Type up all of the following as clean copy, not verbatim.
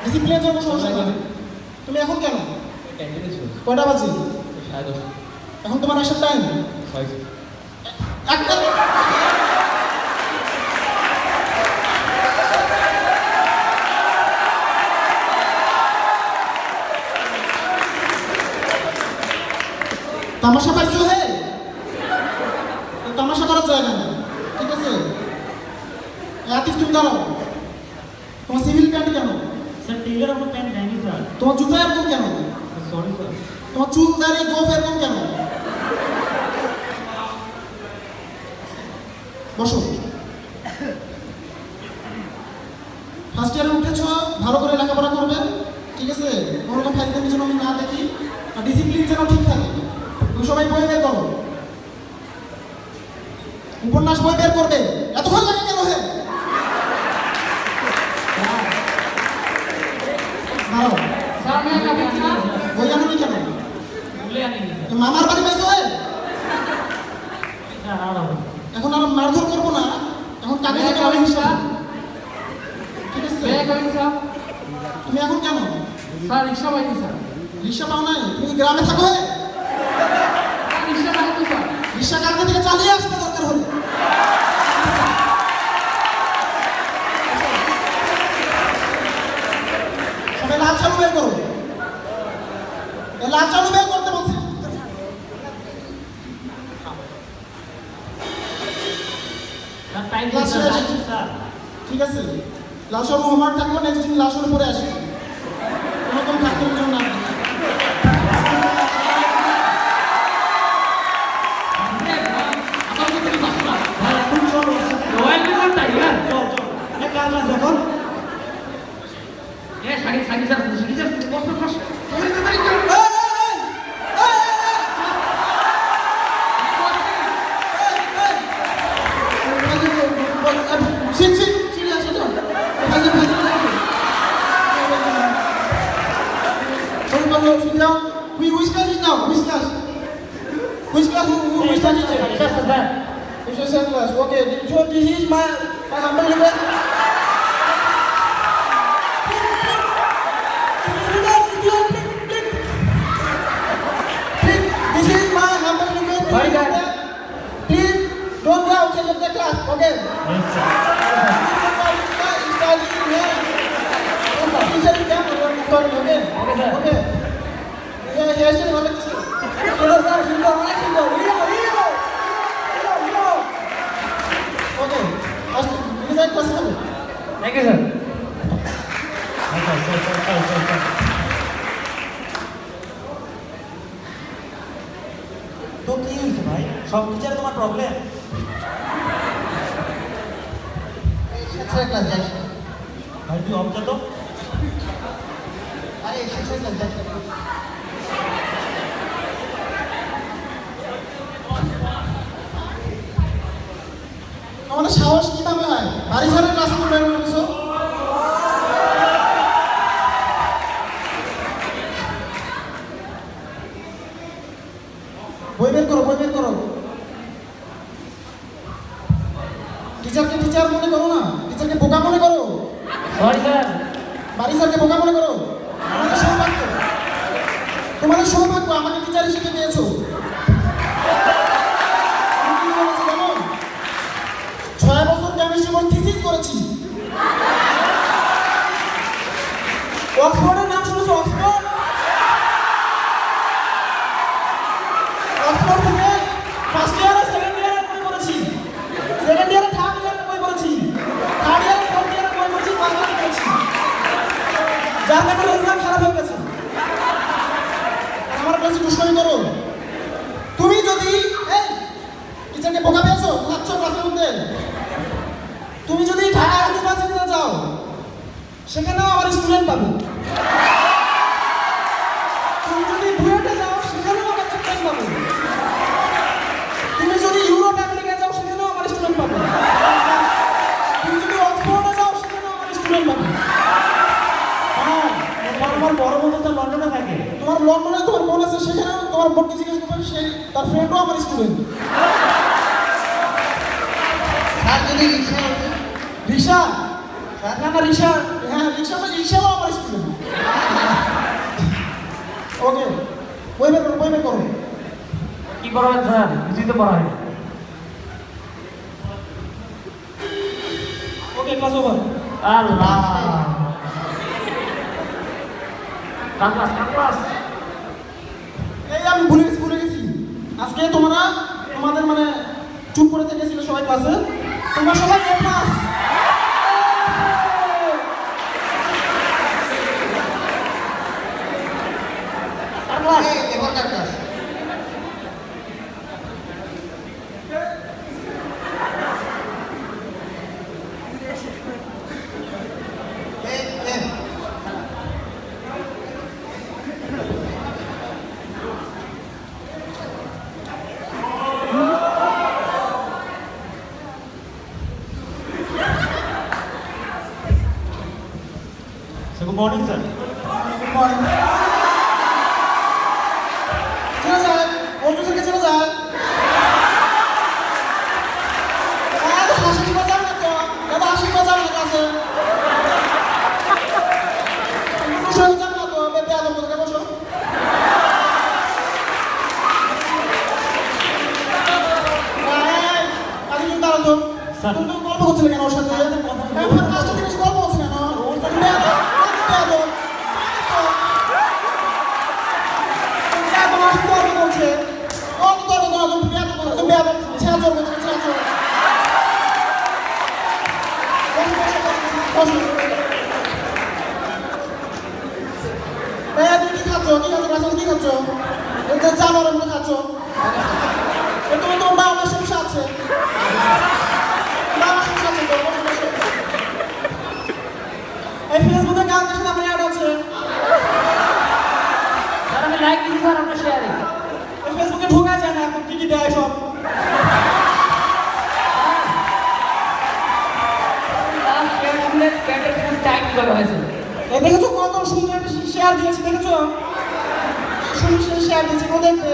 ডিসিপ্লিনের জন্য সমস্যা নেই। তুমি এখন কেন? কয়টা বাজে? এখন তোমার আসার টাইম? একটা তামাশা পাইছো? হে তামাশা করার জায়গা না, ঠিক আছে? আতিফ তুমি দাঁড়াও। তোমার সিভিল প্যান্ট কেন? স্যার টেইলার আমার প্যান্ট দেয়নি স্যার। তোমার জুতা এরকম কেন? Sorry sir. তোমার চুল দাঁড়িয়ে গোফ এরকম কেন? বসো। ফার্স্ট ইয়ারে উঠেছ, ভালো করে লেখাপড়া করবে, ঠিক আছে? কোনো রকম ফাইজলামির জন্য আমি না দেখি, আর ডিসিপ্লিন যেন ঠিক থাকে। তুমি সবাই বই বের করো, উপন্যাস বই বের করবে। এতক্ষণ লাগে কেন? হে দাঁড়াও, স্যার আমি একা বুঝছি না। বই আনুনি কেন? ভুলে আনিনি স্যার। মামার বাড়ি পাইছো? হে স্যার আর হবে না। এখন আর মারধর করবো না, এখন কাগজে ব্যাগ কাগজে আনুন হিসাব। স্যার। ঠিক আছে? ব্যাগ আনুন স্যার। তুমি এখন কেন? স্যার রিক্সা পাইনি স্যার। রিক্সা পাও নাই? তুমি কি গ্রামে থাকো? হে স্যার রিক্সা পাইনি স্যার। রিক্সা কালকে থেকে চালিয়ে আসতে দরকার হলে। সবাই লাল চালু বের করো। লাল চালু বের করতে বলছি। স্যার টাইম ক্লাস স্যার শেষ। আসুন স্যার। ঠিক আছে, লাল চালু হোমওয়ার্ক থাকবো, নেক্সট দিন লাল চালু পরে আসবে। কোনো রকম থাকতে জন্য না। আমার তো তুমি বাসো না। ভাই এখন চলো। Royal Bengal tiger. চল চল। কার ক্লাস এখন? এ side side sir boss boss boss. Sit, sit, sit, sit down. Sit down. Which class is now? Which class? Which class? Which class is it? Sir sir. It's the same class. Okay. So this is my humble request. This is my humble request. Very good. Please don't go outside of the class. Okay. Yes sir. Thank you sir. আচ্ছা চল চল চল চল চল। তো কি হয়েছে ভাই? সব টিচার তোমার প্রবলেম? ভাই তুই অবজা তো। আমাদের সাহস কিভাবে হয়? বাড়ি ঘরের ক্লাস করবে কিছু? বই বের করো, বই বের করো। টিচারকে টিচার মনে করো না, টিচারকে বোকা মনে করো। Sorry sir. বাড়ি স্যারকে বোকা মনে করো। আমাদের সৌভাগ্য, তোমাদের সৌভাগ্য আমাকে টিচার হিসেবে পেয়েছো। আমি কি করেছি জানো? 6 বছর কেমিস্ট্রি কোর্স থিসিস করেছি। অক্সফোর্ডের নাম শুনেছো? অক্সফোর্ড? অক্সফোর্ড থেকে ফার্স্ট ইয়ারে সেকেন্ড ইয়ারে বই পড়েছি, সেকেন্ড ইয়ারে থার্ড ইয়ারে বই পড়েছি, থার্ড ইয়ারে ফোর্থ ইয়ারে বই পড়েছি, ফার্স্ট ইয়ারে পড়েছি। যার কারণে রেজাল্ট খারাপ হয়ে গেছে। আমার কাছে দুষ্কর্ম করো। তুমি যদি এই টিচারকে বোকা পেয়েছো, ভাবছো ক্লাসের মধ্যে, তুমি যদি ঢাকা ইউনিভার্সিটিতে যাও, সেখানেও আমার স্টুডেন্ট পাবে। তুমি যদি বুয়েটে যাও, সেখানেও আমার স্টুডেন্ট পাবে। তুমি যদি ইউরোপ আমেরিকা যাও, সেখানেও আমার স্টুডেন্ট পাবে। তুমি যদি অক্সফোর্ডে যাও, সেখানেও আমার স্টুডেন্ট পাবে। হ্যাঁ, আমার বড় বন্ধু তো লন্ডনে থাকে। তোমার লন্ডনে তোমার বোন আছে, সেখানেও তোমার বোনকে জিজ্ঞেস করবেন, সেই তার ফ্রেন্ডও আমার স্টুডেন্ট। স্যার যদি রিক্সা রিশা, না না রিশা, হ্যাঁ হ্যাঁ রিক্সাও আমার স্টুডেন্ট। ওকে বই বের করো। কি পড়াবেন স্যার? কিছুই তো পড়া হয়নি। Okay class over. আল্লাহ, ক্লাস। এই আমি ভুলে গেছি আজকে তোমাদের মানে চুপ করে থেকেছিল সবাই ক্লাসে, তোমরা সবাই এ প্লাস। ক্লাস এবার ক্লাস Good morning, sir. চলে যায় অর্জুন থেকে চলে যায়। হাসি বাজার না তো দাদা, হাসি বাজার না কাছে বসে যান না তো বেপে আদম করে বসো। আজ কিন্তু দাঁড়াও তো, তুমি তো গল্প করছিলে কেন ওর সাথে? পাঁচটা জিনিস গল্প হচ্ছে কেন? ফেসবুকে গান দেখে আমার অ্যাড আছে, স্যার আমি লাইক দিচ্ছি স্যার, আপনার শেয়ারে। ফেসবুকে ঢোকা যায় না এখন, কি দেয় সব। দেখেছো কত সুন্দর একটা শেয়ার দিয়েছে, দেখেছো সুন্দর শেয়ার দিয়েছে, কেউ দেখবে।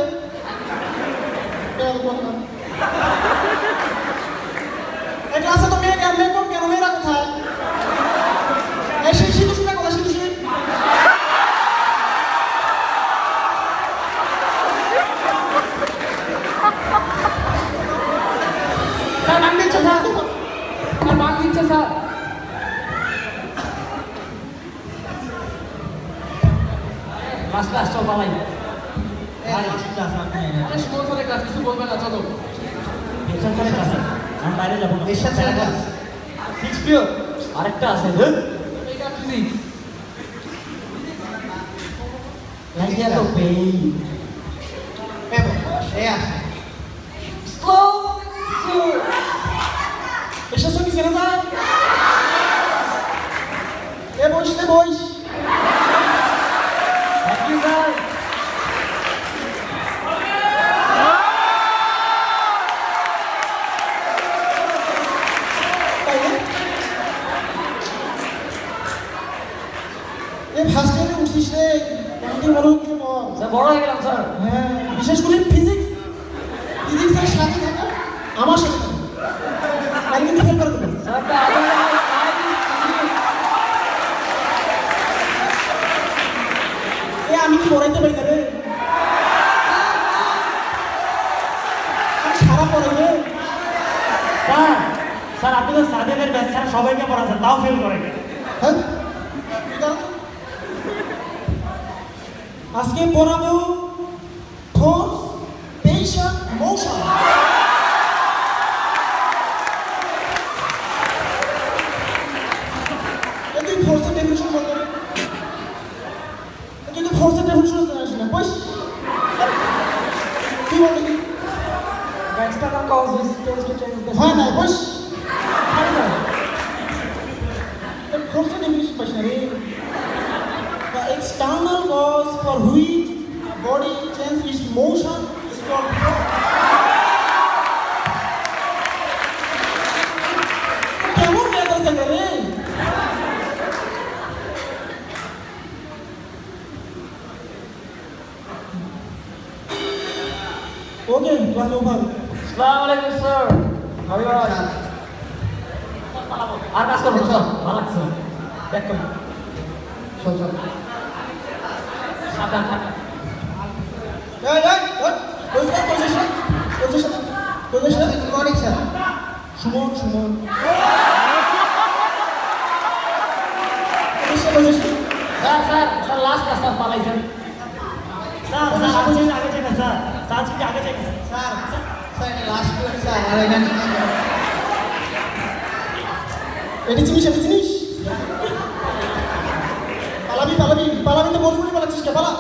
এই ক্লাসে তো মেয়ে কেন মেয়েরা কোথায়? শীতু শুনে কথা শীতু শুনে স্যার নাম দিচ্ছে স্যার, আমার নাম দিচ্ছে স্যার। ক্লাস চল পালাই। আরে সুমন স্যারের ক্লাস, কিছু বলবেন না, চলো। আমি বাইরে যাবো না। সিক্স পিরিয়ড আরেকটা আছে, এটা ফিজিক্স। লাগিয়া তো পেই। এসেছো কি জেনে যায়? এ বইস রে বইস। Thank you sir. এই ফার্স্ট ইয়ারে উঠছিস রে, কেমন বলো কি বল? স্যার বড় হয়ে গেলাম স্যার। হ্যাঁ, বিশেষ করে ফিজিক্সের সাথে থাকো, আমার সাথে থাকো, আর কিন্তু ফেল করে দেবো। স্যার তো আগে আমি কি পড়াইতে পারি না রে? আমি সারা পড়াইবে। স্যার আপনি তো সাদেদের ব্যাচ ছাড়া সবাইকে পড়াচ্ছেন, তাও ফেল করেন। হ্যাঁ, আজকে পড়াবো ফোর্স, পেশন, মোশন। তুই ফোর্সের ডেফিনিশন বল। তুই তো ফোর্সের ডেফিনিশন জানিস না, বস। কি বল দেখি? External causes tends to change the হয় না, বস। ফোর্সের ডেফিনিশন পাইস না রে। The external cause for which a body changes its motion is called force. কেমন বেতন থাকে রে? ওকে, ক্লাস ওভার। আসসালামু আলাইকুম স্যার। আর কাজ করবো, চল ভালো লাগছে। দেখ চল চল সাদা এই কই যাস না good morning sir Suman sir sir sir last sir পালাইছেন স্যার আগে যাবে স্যার আগে যাবে স্যার লাস্ট স্যার আর এখানে এটি চিনিস পালাবি তো বলবি পালাচ্ছিস কে পালা